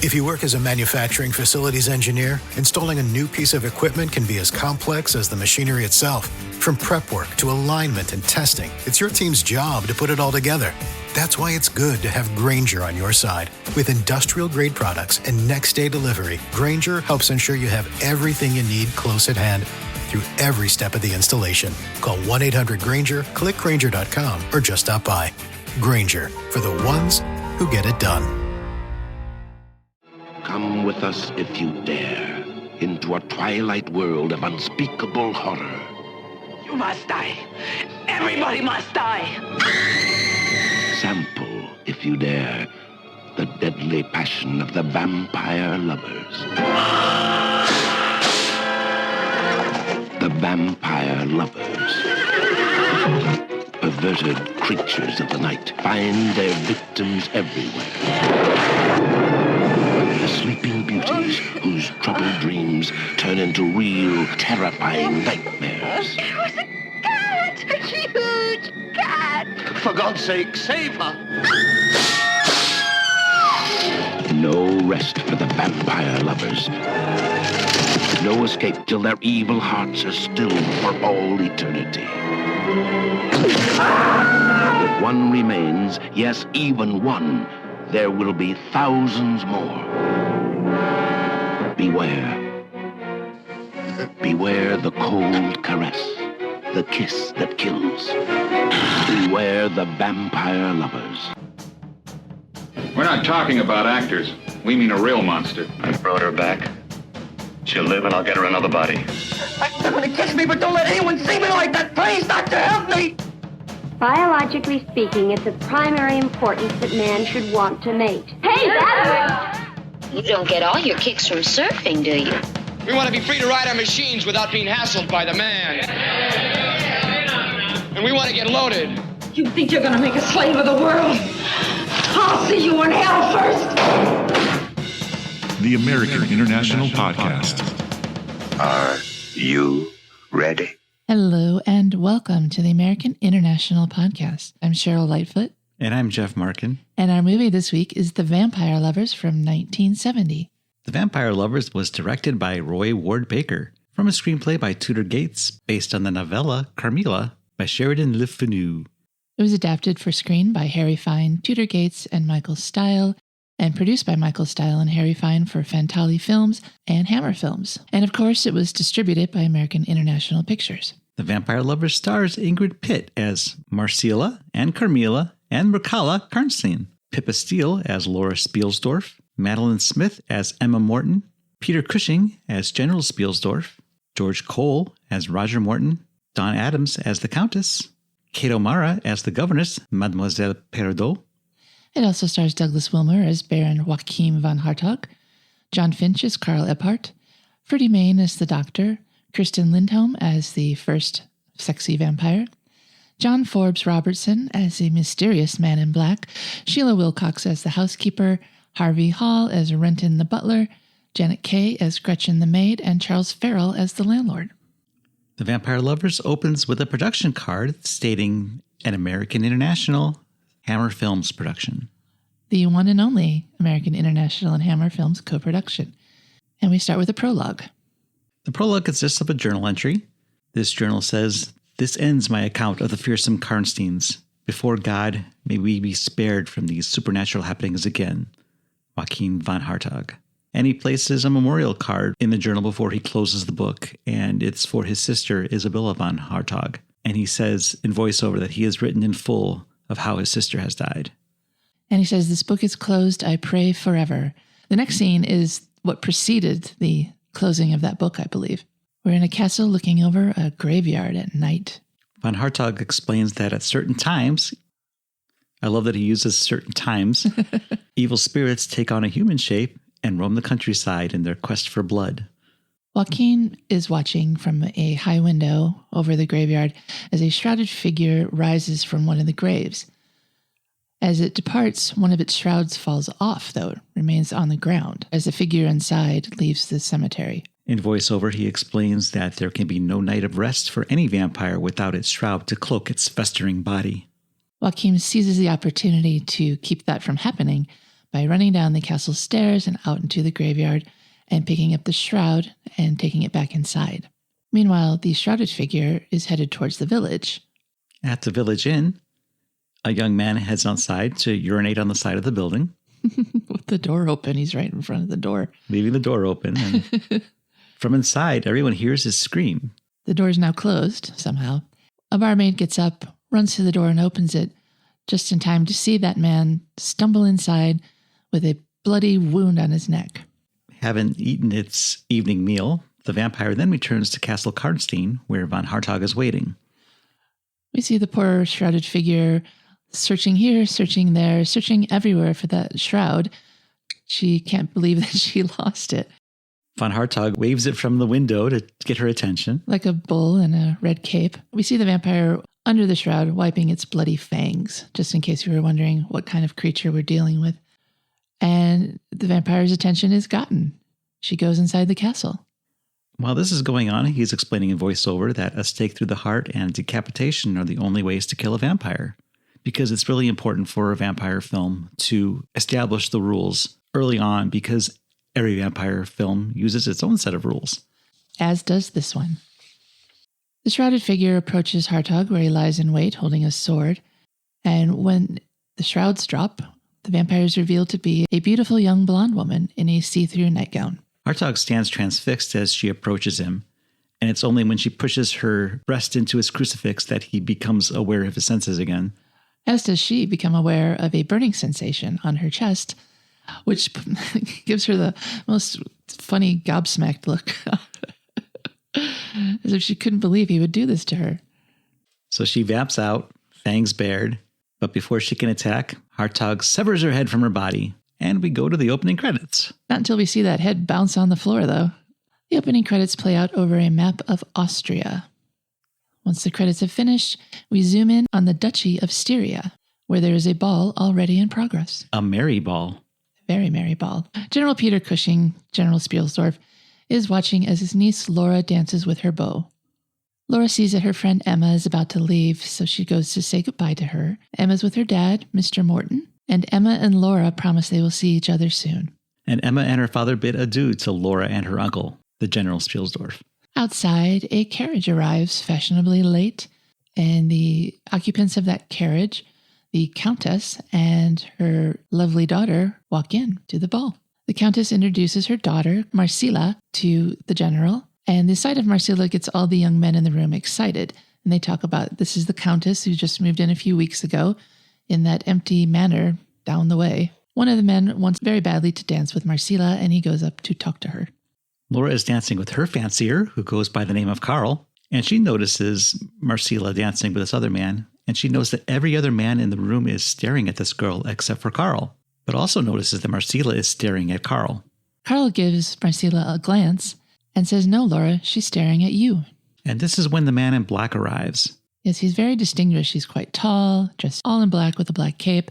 If you work as a manufacturing facilities engineer, installing a new piece of equipment can be as complex as the machinery itself. From prep work to alignment and testing, it's your team's job to put it all together. That's why it's good to have Grainger on your side. With industrial-grade products and next-day delivery, Grainger helps ensure you have everything you need close at hand through every step of the installation. Call 1-800-GRAINGER, click Grainger.com, or just stop by. Grainger, for the ones who get it done. Come with us if you dare into a twilight world of unspeakable horror. You must die. Everybody must die. Sample, if you dare, the deadly passion of the vampire lovers. The vampire lovers. Perverted creatures of the night find their victims everywhere. The sleeping beauties whose troubled dreams turn into real, terrifying nightmares. It was a cat! A huge cat! For God's sake, save her! No rest for the vampire lovers. No escape till their evil hearts are stilled for all eternity. If one remains, yes, even one, there will be thousands more. Beware. Beware the cold caress, the kiss that kills. Beware the vampire lovers. We're not talking about actors. We mean a real monster. I brought her back. She'll live and I'll get her another body. They're gonna kiss me, but don't let anyone see me like that. Please, doctor, help me. Biologically speaking, it's of primary importance that man should want to mate. Hey, that You don't get all your kicks from surfing, do you? We want to be free to ride our machines without being hassled by the man. And we want to get loaded. You think you're gonna make a slave of the world? I'll see you in hell first! The American International Podcast. Are you ready? Hello and welcome to the American International Podcast. I'm Cheryl Lightfoot. And I'm Jeff Markin. And our movie this week is The Vampire Lovers from 1970. The Vampire Lovers was directed by Roy Ward Baker from a screenplay by Tudor Gates based on the novella Carmilla by Sheridan Le Fanu. It was adapted for screen by Harry Fine, Tudor Gates, and Michael Stile, and produced by Michael Stile and Harry Fine for Fantale Films and Hammer Films. And of course, it was distributed by American International Pictures. The Vampire Lovers stars Ingrid Pitt as Marcilla and Carmilla and Mircalla Karnstein, Pippa Steele as Laura Spielsdorf, Madeline Smith as Emma Morton, Peter Cushing as General Spielsdorf, George Cole as Roger Morton, Don Addams as the Countess, Kate O'Mara as the governess, Mademoiselle Perrodot. It also stars Douglas Wilmer as Baron Joachim von Hartog, John Finch as Karl Epphardt, Ferdy Mayne as the Doctor, Kirsten Lindholm as the first sexy vampire, John Forbes-Robertson as the mysterious man in black, Sheila Wilcox as the housekeeper, Harvey Hall as Renton the butler, Janet Kay as Gretchen the maid, and Charles Farrell as the landlord. The Vampire Lovers opens with a production card stating an American International Hammer Films production. The one and only American International and Hammer Films co-production. And we start with a prologue. The prologue consists of a journal entry. This journal says, "This ends my account of the fearsome Karnsteins. Before God, may we be spared from these supernatural happenings again. Joachim von Hartog." And he places a memorial card in the journal before he closes the book, and it's for his sister, Isabella von Hartog. And he says in voiceover that he has written in full of how his sister has died. And he says, "This book is closed, I pray forever." The next scene is what preceded the closing of that book, I believe. We're in a castle looking over a graveyard at night. Von Hartog explains that at certain times, I love that he uses certain times, evil spirits take on a human shape and roam the countryside in their quest for blood. Joaquin is watching from a high window over the graveyard as a shrouded figure rises from one of the graves. As it departs, one of its shrouds falls off, though it remains on the ground as the figure inside leaves the cemetery. In voiceover, he explains that there can be no night of rest for any vampire without its shroud to cloak its festering body. Joachim seizes the opportunity to keep that from happening by running down the castle stairs and out into the graveyard and picking up the shroud and taking it back inside. Meanwhile, the shrouded figure is headed towards the village. At the village inn, a young man heads outside to urinate on the side of the building. With the door open, he's right in front of the door. Leaving the door open. And from inside, everyone hears his scream. The door is now closed, somehow. A barmaid gets up, runs to the door and opens it, just in time to see that man stumble inside with a bloody wound on his neck. Having eaten its evening meal, the vampire then returns to Castle Karnstein, where von Hartog is waiting. We see the poor shrouded figure searching here, searching there, searching everywhere for that shroud. She can't believe that she lost it. Von Hartog waves it from the window to get her attention. Like a bull in a red cape. We see the vampire under the shroud wiping its bloody fangs, just in case you were wondering what kind of creature we're dealing with. And the vampire's attention is gotten. She goes inside the castle. While this is going on, he's explaining in voiceover that a stake through the heart and decapitation are the only ways to kill a vampire, because it's really important for a vampire film to establish the rules early on, because every vampire film uses its own set of rules. As does this one. The shrouded figure approaches Hartog, where he lies in wait, holding a sword. And when the shrouds drop, the vampire is revealed to be a beautiful young blonde woman in a see-through nightgown. Hartog stands transfixed as she approaches him, and it's only when she pushes her breast into his crucifix that he becomes aware of his senses again. As does she become aware of a burning sensation on her chest, which gives her the most funny gobsmacked look. As if she couldn't believe he would do this to her. So she vamps out, fangs bared, but before she can attack, Hartog severs her head from her body, and we go to the opening credits. Not until we see that head bounce on the floor, though. The opening credits play out over a map of Austria. Once the credits have finished, we zoom in on the Duchy of Styria, where there is a ball already in progress. A merry ball. Very merry ball. General Peter Cushing, General Spielsdorf, is watching as his niece Laura dances with her beau. Laura sees that her friend Emma is about to leave, so she goes to say goodbye to her. Emma's with her dad, Mr. Morton, and Emma and Laura promise they will see each other soon. And Emma and her father bid adieu to Laura and her uncle, the General Spielsdorf. Outside, a carriage arrives fashionably late, and the occupants of that carriage, the Countess and her lovely daughter, walk in to the ball. The Countess introduces her daughter, Marcilla, to the general, and the sight of Marcilla gets all the young men in the room excited. And they talk about, this is the Countess who just moved in a few weeks ago in that empty manor down the way. One of the men wants very badly to dance with Marcilla, and he goes up to talk to her. Laura is dancing with her fancier, who goes by the name of Carl, and she notices Marcilla dancing with this other man, and she knows that every other man in the room is staring at this girl except for Carl, but also notices that Marcilla is staring at Carl. Carl gives Marcilla a glance and says, "No, Laura, she's staring at you." And this is when the man in black arrives. Yes, he's very distinguished. He's quite tall, dressed all in black with a black cape,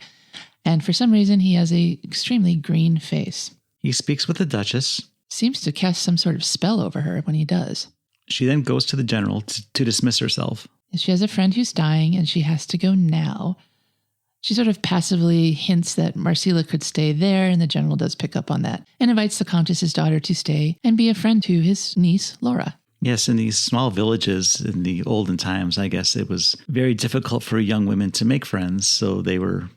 and for some reason he has a extremely green face. He speaks with the Duchess. Seems to cast some sort of spell over her when he does. She then goes to the general to dismiss herself. She has a friend who's dying, and she has to go now. She sort of passively hints that Marcilla could stay there, and the general does pick up on that, and invites the Countess's daughter to stay and be a friend to his niece, Laura. Yes, in these small villages in the olden times, I guess it was very difficult for young women to make friends, so they were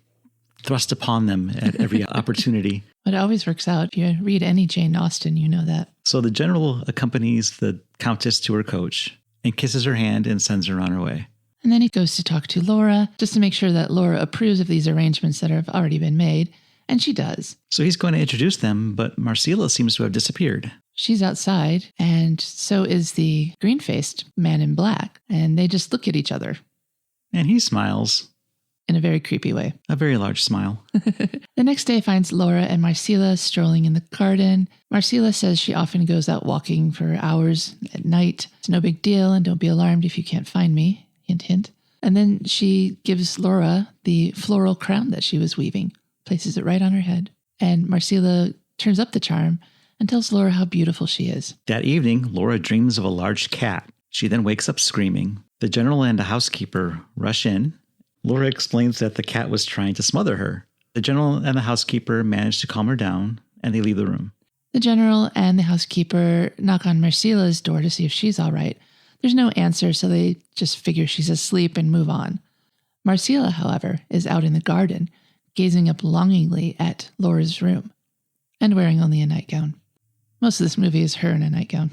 thrust upon them at every opportunity. But it always works out. If you read any Jane Austen, you know that. So the general accompanies the Countess to her coach and kisses her hand and sends her on her way. And then he goes to talk to Laura, just to make sure that Laura approves of these arrangements that have already been made. And she does. So he's going to introduce them, but Marcilla seems to have disappeared. She's outside, and so is the green-faced man in black. And they just look at each other. And he smiles. In a very creepy way. A very large smile. The next day finds Laura and Marcilla strolling in the garden. Marcilla says she often goes out walking for hours at night. It's no big deal, and don't be alarmed if you can't find me. Hint, hint. And then she gives Laura the floral crown that she was weaving, places it right on her head. And Marcilla turns up the charm and tells Laura how beautiful she is. That evening, Laura dreams of a large cat. She then wakes up screaming. The general and a housekeeper rush in. Laura explains that the cat was trying to smother her, The general and the housekeeper manage to calm her down, and they leave the room. The general and the housekeeper knock on Marcilla's door to see if she's all right. There's no answer, so they just figure she's asleep and move on. Marcilla, however, is out in the garden, gazing up longingly at Laura's room, and wearing only a nightgown. Most of this movie is her in a nightgown.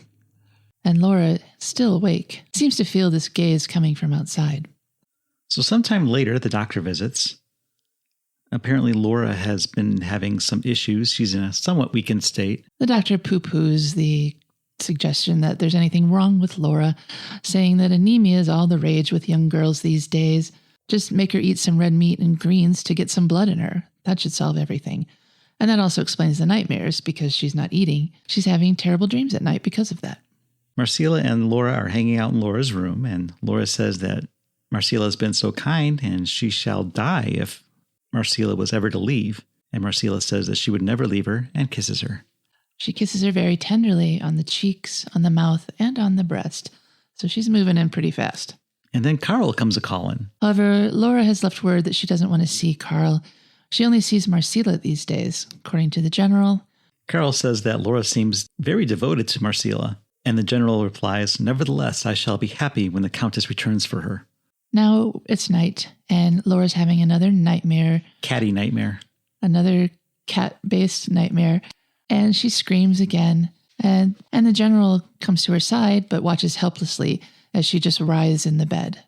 And Laura, still awake, seems to feel this gaze coming from outside. So sometime later, the doctor visits. Apparently, Laura has been having some issues. She's in a somewhat weakened state. The doctor poo-poos the suggestion that there's anything wrong with Laura, saying that anemia is all the rage with young girls these days. Just make her eat some red meat and greens to get some blood in her. That should solve everything. And that also explains the nightmares, because she's not eating. She's having terrible dreams at night because of that. Marcilla and Laura are hanging out in Laura's room, and Laura says that Marcilla has been so kind and she shall die if Marcilla was ever to leave. And Marcilla says that she would never leave her and kisses her. She kisses her very tenderly on the cheeks, on the mouth, and on the breast. So she's moving in pretty fast. And then Carl comes a-calling. However, Laura has left word that she doesn't want to see Carl. She only sees Marcilla these days, according to the general. Carl says that Laura seems very devoted to Marcilla. And the general replies, "Nevertheless, I shall be happy when the Countess returns for her." Now it's night, and Laura's having another nightmare. Catty nightmare. Another cat-based nightmare. And she screams again. And the general comes to her side, but watches helplessly as she just writhes in the bed.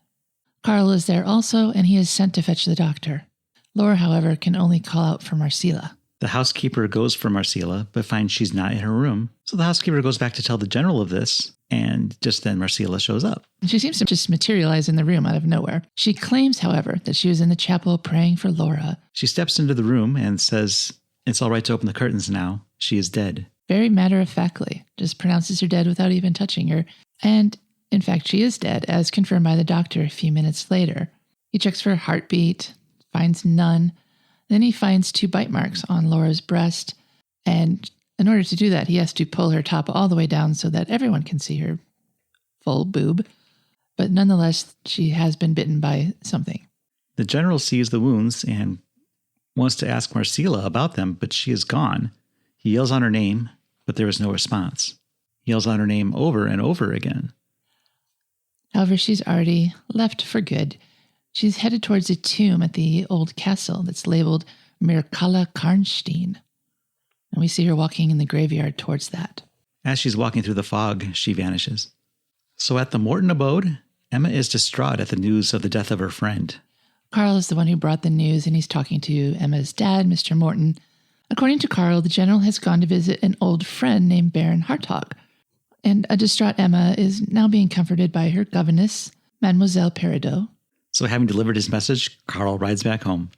Carl is there also, and he is sent to fetch the doctor. Laura, however, can only call out for Marcilla. The housekeeper goes for Marcilla, but finds she's not in her room. So the housekeeper goes back to tell the general of this, and just then Marcilla shows up. She seems to just materialize in the room out of nowhere. She claims, however, that she was in the chapel praying for Laura. She steps into the room and says, "It's all right to open the curtains now. She is dead." Very matter-of-factly, just pronounces her dead without even touching her. And, in fact, she is dead, as confirmed by the doctor a few minutes later. He checks for a heartbeat, finds none. Then he finds 2 bite marks on Laura's breast, and in order to do that, he has to pull her top all the way down so that everyone can see her full boob. But nonetheless, she has been bitten by something. The general sees the wounds and wants to ask Marcilla about them, but she is gone. He yells on her name, but there is no response. He yells on her name over and over again. However, she's already left for good. She's headed towards a tomb at the old castle that's labeled Mircalla Karnstein. And we see her walking in the graveyard towards that. As she's walking through the fog, she vanishes. So at the Morton abode, Emma is distraught at the news of the death of her friend. Carl is the one who brought the news, and he's talking to Emma's dad, Mr. Morton. According to Carl, the general has gone to visit an old friend named Baron Hartog. And a distraught Emma is now being comforted by her governess, Mademoiselle Perrodot. So having delivered his message, Carl rides back home.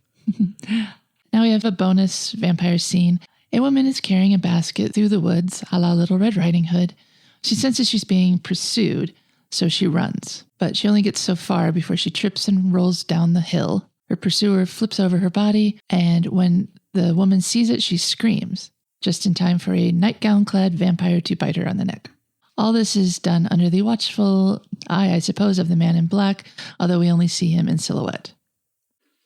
Now we have a bonus vampire scene. A woman is carrying a basket through the woods, a la Little Red Riding Hood. She senses she's being pursued, so she runs. But she only gets so far before she trips and rolls down the hill. Her pursuer flips over her body, and when the woman sees it, she screams, just in time for a nightgown-clad vampire to bite her on the neck. All this is done under the watchful eye, I suppose, of the man in black, although we only see him in silhouette.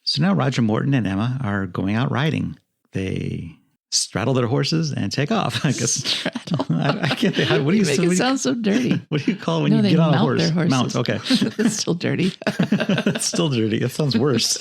So now Roger Morton and Emma are going out riding. They straddle their horses and take off, I guess. Straddle. I can't think. What do you make it sound so dirty. What do you call it when you get on a horse? Their horses. Mount, okay. It's still dirty. It's still dirty. It sounds worse.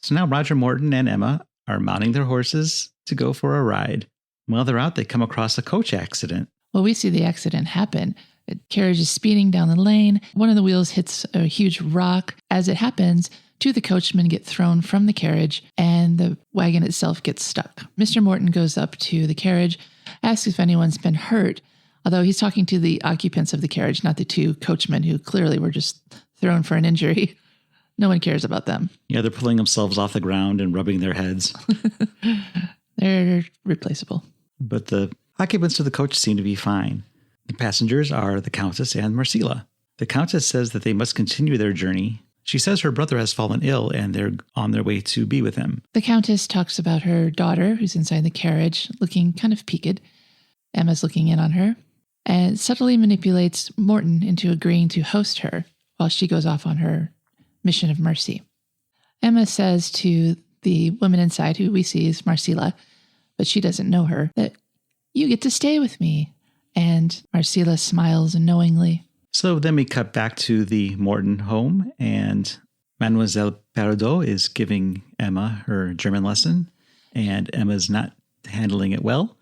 So now Roger Morton and Emma are mounting their horses to go for a ride. While they're out, they come across a coach accident. Well, we see the accident happen. The carriage is speeding down the lane. One of the wheels hits a huge rock. As it happens, 2 of the coachmen get thrown from the carriage, and the wagon itself gets stuck. Mr. Morton goes up to the carriage, asks if anyone's been hurt, although he's talking to the occupants of the carriage, not the 2 coachmen who clearly were just thrown for an injury. No one cares about them. Yeah, they're pulling themselves off the ground and rubbing their heads. They're replaceable. But the occupants of the coach seem to be fine. The passengers are the Countess and Marcilla. The Countess says that they must continue their journey. She says her brother has fallen ill and they're on their way to be with him. The Countess talks about her daughter, who's inside the carriage, looking kind of peaked. Emma's looking in on her and subtly manipulates Morton into agreeing to host her while she goes off on her mission of mercy. Emma says to the woman inside, who we see is Marcilla, but she doesn't know her, that you get to stay with me. And Marcilla smiles knowingly. So then we cut back to the Morton home, and Mademoiselle Perrodot is giving Emma her German lesson, and Emma's not handling it well.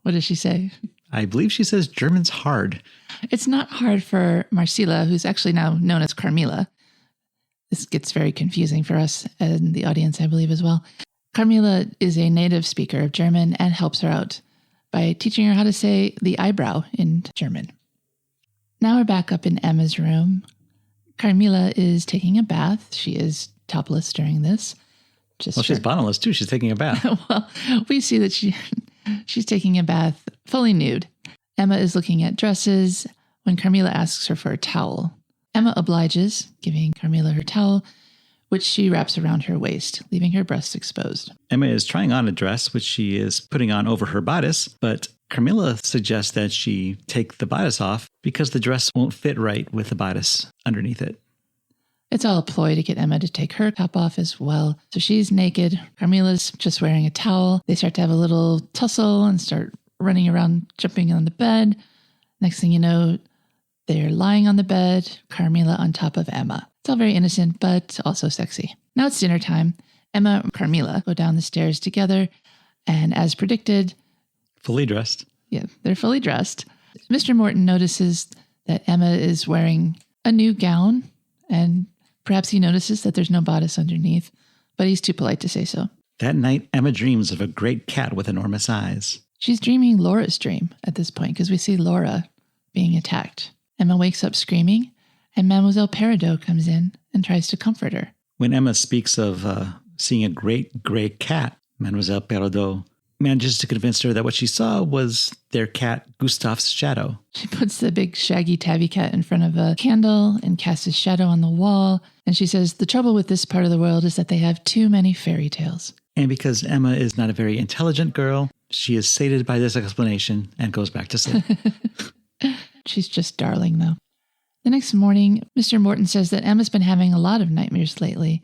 What does she say? I believe she says German's hard. It's not hard for Marcilla, who's actually now known as Carmilla. This gets very confusing for us and the audience, I believe, as well. Carmilla is a native speaker of German and helps her out by teaching her how to say the eyebrow in German. Now we're back up in Emma's room. Carmilla is taking a bath. She is topless during this. She's bottomless too. She's taking a bath. Well, we see that she's taking a bath fully nude. Emma is looking at dresses when Carmilla asks her for a towel. Emma obliges, giving Carmilla her towel, which she wraps around her waist, leaving her breasts exposed. Emma is trying on a dress, which she is putting on over her bodice, but Carmilla suggests that she take the bodice off because the dress won't fit right with the bodice underneath it. It's all a ploy to get Emma to take her top off as well. So she's naked. Carmilla's just wearing a towel. They start to have a little tussle and start running around, jumping on the bed. Next thing you know, they're lying on the bed, Carmilla on top of Emma. It's all very innocent, but also sexy. Now it's dinner time. Emma and Carmilla go down the stairs together, and as predicted... Fully dressed. Yeah, they're fully dressed. Mr. Morton notices that Emma is wearing a new gown, and perhaps he notices that there's no bodice underneath, but he's too polite to say so. That night, Emma dreams of a great cat with enormous eyes. She's dreaming Laura's dream at this point, because we see Laura being attacked. Emma wakes up screaming, and Mademoiselle Perrodot comes in and tries to comfort her. When Emma speaks of seeing a great gray cat, Mademoiselle Perrodot manages to convince her that what she saw was their cat Gustave's shadow. She puts the big shaggy tabby cat in front of a candle and casts his shadow on the wall. And she says, the trouble with this part of the world is that they have too many fairy tales. And because Emma is not a very intelligent girl, she is sated by this explanation and goes back to sleep. She's just darling, though. The next morning, Mr. Morton says that Emma's been having a lot of nightmares lately,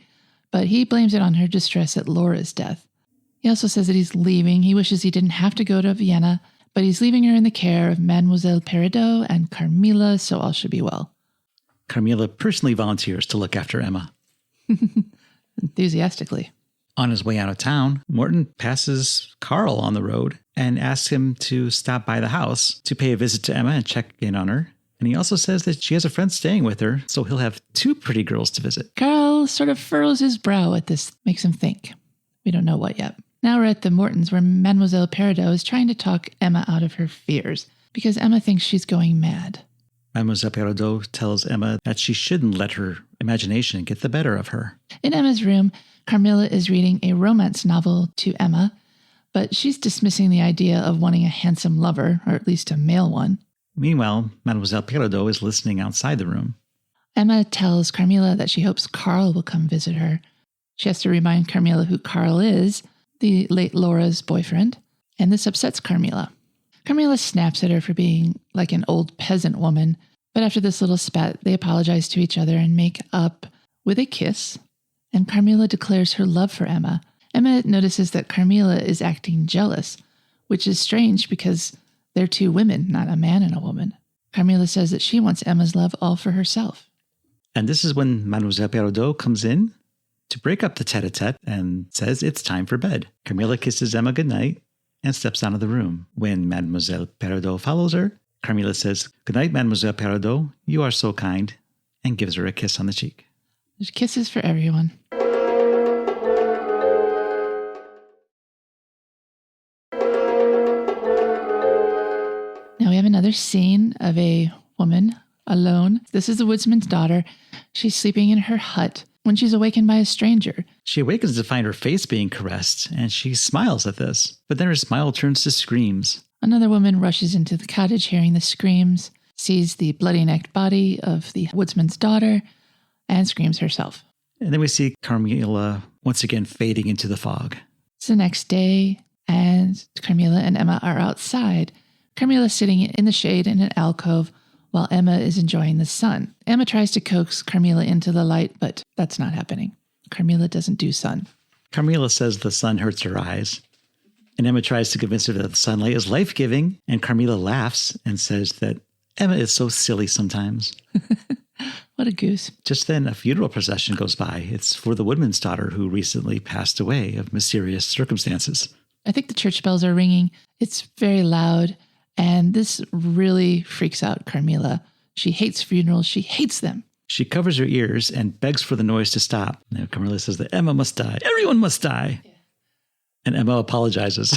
but he blames it on her distress at Laura's death. He also says that he's leaving. He wishes he didn't have to go to Vienna, but he's leaving her in the care of Mademoiselle Perrodot and Carmilla, so all should be well. Carmilla personally volunteers to look after Emma. Enthusiastically. On his way out of town, Morton passes Carl on the road and asks him to stop by the house to pay a visit to Emma and check in on her. And he also says that she has a friend staying with her, so he'll have two pretty girls to visit. Carl sort of furrows his brow at this, makes him think. We don't know what yet. Now we're at the Mortons, where Mademoiselle Perrodot is trying to talk Emma out of her fears, because Emma thinks she's going mad. Mademoiselle Perrodot tells Emma that she shouldn't let her imagination get the better of her. In Emma's room, Carmilla is reading a romance novel to Emma, but she's dismissing the idea of wanting a handsome lover, or at least a male one. Meanwhile, Mademoiselle Perrodot is listening outside the room. Emma tells Carmilla that she hopes Carl will come visit her. She has to remind Carmilla who Carl is, the late Laura's boyfriend, and this upsets Carmilla. Carmilla snaps at her for being like an old peasant woman, but after this little spat, they apologize to each other and make up with a kiss, and Carmilla declares her love for Emma. Emma notices that Carmilla is acting jealous, which is strange because they're two women, not a man and a woman. Carmilla says that she wants Emma's love all for herself. And this is when Mademoiselle Perrodot comes in to break up the tete-a-tete and says it's time for bed. Carmilla kisses Emma goodnight and steps out of the room. When Mademoiselle Perrodot follows her, Carmilla says, "Good night, Mademoiselle Perrodot. You are so kind," and gives her a kiss on the cheek. There's kisses for everyone. Now we have another scene of a woman alone. This is the woodsman's daughter. She's sleeping in her hut when she's awakened by a stranger. She awakens to find her face being caressed, and she smiles at this. But then her smile turns to screams. Another woman rushes into the cottage hearing the screams, sees the bloody-necked body of the woodsman's daughter, and screams herself. And then we see Carmilla once again fading into the fog. It's the next day, and Carmilla and Emma are outside. Carmilla sitting in the shade in an alcove while Emma is enjoying the sun. Emma tries to coax Carmilla into the light, but that's not happening. Carmilla doesn't do sun. Carmilla says the sun hurts her eyes, and Emma tries to convince her that the sunlight is life-giving, and Carmilla laughs and says that Emma is so silly sometimes. What a goose. Just then, a funeral procession goes by. It's for the woodman's daughter who recently passed away of mysterious circumstances. I think the church bells are ringing. It's very loud, and this really freaks out Carmilla. She hates funerals. She hates them. She covers her ears and begs for the noise to stop. Now, Carmilla says that Emma must die. Everyone must die. Yeah. And Emma apologizes.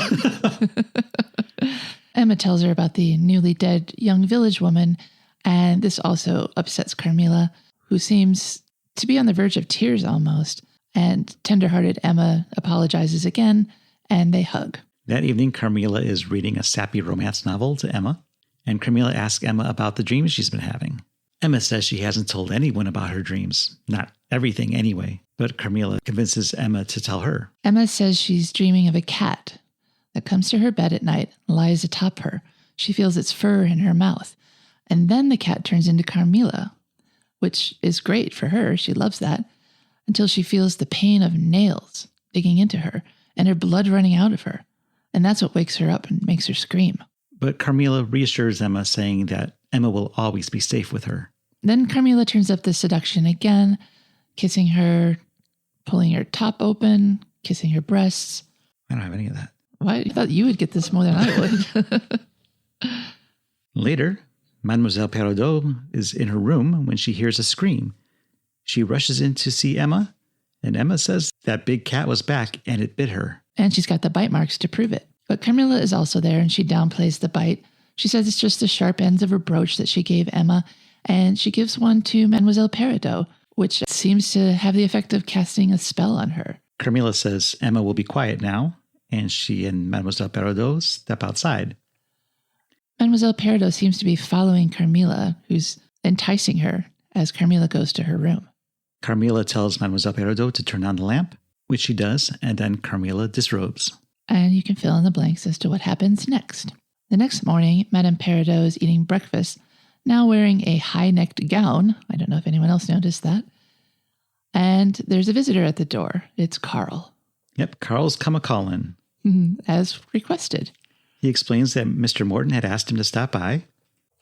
Emma tells her about the newly dead young village woman, and this also upsets Carmilla, who seems to be on the verge of tears almost. And tender-hearted Emma apologizes again, and they hug. That evening, Carmilla is reading a sappy romance novel to Emma, and Carmilla asks Emma about the dreams she's been having. Emma says she hasn't told anyone about her dreams. Not everything anyway, but Carmilla convinces Emma to tell her. Emma says she's dreaming of a cat that comes to her bed at night and lies atop her. She feels its fur in her mouth. And then the cat turns into Carmilla, which is great for her. She loves that, until she feels the pain of nails digging into her and her blood running out of her. And that's what wakes her up and makes her scream. But Carmilla reassures Emma, saying that Emma will always be safe with her. Then Carmilla turns up the seduction again, kissing her, pulling her top open, kissing her breasts. I don't have any of that. Why? I thought you would get this more than I would. Later, Mademoiselle Perrodot is in her room when she hears a scream. She rushes in to see Emma, and Emma says that big cat was back and it bit her. And she's got the bite marks to prove it. But Carmilla is also there, and she downplays the bite. She says it's just the sharp ends of her brooch that she gave Emma, and she gives one to Mademoiselle Perrodot, which seems to have the effect of casting a spell on her. Carmilla says Emma will be quiet now, and she and Mademoiselle Perrodot step outside. Mademoiselle Perrodot seems to be following Carmilla, who's enticing her as Carmilla goes to her room. Carmilla tells Mademoiselle Perrodot to turn on the lamp, which she does, and then Carmilla disrobes. And you can fill in the blanks as to what happens next. The next morning, Madame Perrodot is eating breakfast, now wearing a high-necked gown. I don't know if anyone else noticed that. And there's a visitor at the door. It's Carl. Yep, Carl's come a-callin'. As requested. He explains that Mr. Morton had asked him to stop by,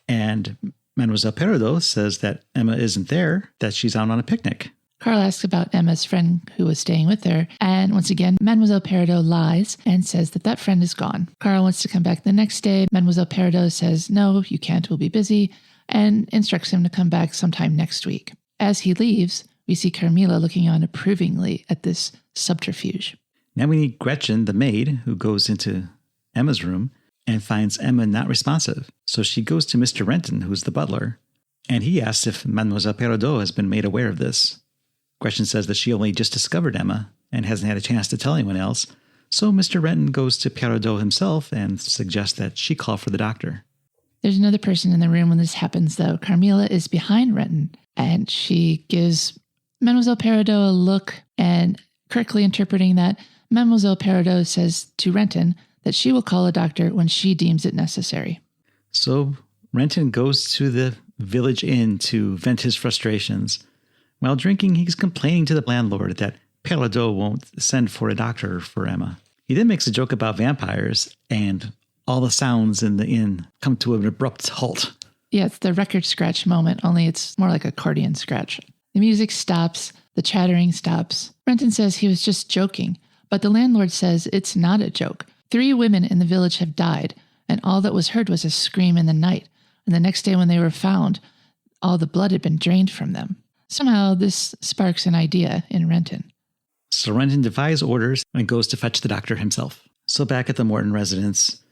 and Mademoiselle Perrodot says that Emma isn't there, that she's out on a picnic. Carl asks about Emma's friend who was staying with her, and once again, Mademoiselle Perrodot lies and says that that friend is gone. Carl wants to come back the next day. Mademoiselle Perrodot says, no, you can't, we'll be busy, and instructs him to come back sometime next week. As he leaves, we see Carmilla looking on approvingly at this subterfuge. Now we need Gretchen, the maid, who goes into Emma's room and finds Emma not responsive. So she goes to Mr. Renton, who's the butler, and he asks if Mademoiselle Perrodot has been made aware of this. Gretchen says that she only just discovered Emma and hasn't had a chance to tell anyone else, so Mr. Renton goes to Perrodot himself and suggests that she call for the doctor. There's another person in the room when this happens, though. Carmilla is behind Renton, and she gives Mademoiselle Perrodot a look, and correctly interpreting that, Mademoiselle Perrodot says to Renton that she will call a doctor when she deems it necessary. So Renton goes to the village inn to vent his frustrations. While drinking, he's complaining to the landlord that Perrodot won't send for a doctor for Emma. He then makes a joke about vampires, and all the sounds in the inn come to an abrupt halt. Yeah, it's the record scratch moment, only it's more like accordion scratch. The music stops, the chattering stops. Renton says he was just joking, but the landlord says it's not a joke. 3 women in the village have died, and all that was heard was a scream in the night. And the next day when they were found, all the blood had been drained from them. Somehow this sparks an idea in Renton. So Renton defies orders and goes to fetch the doctor himself. So back at the Morton residence,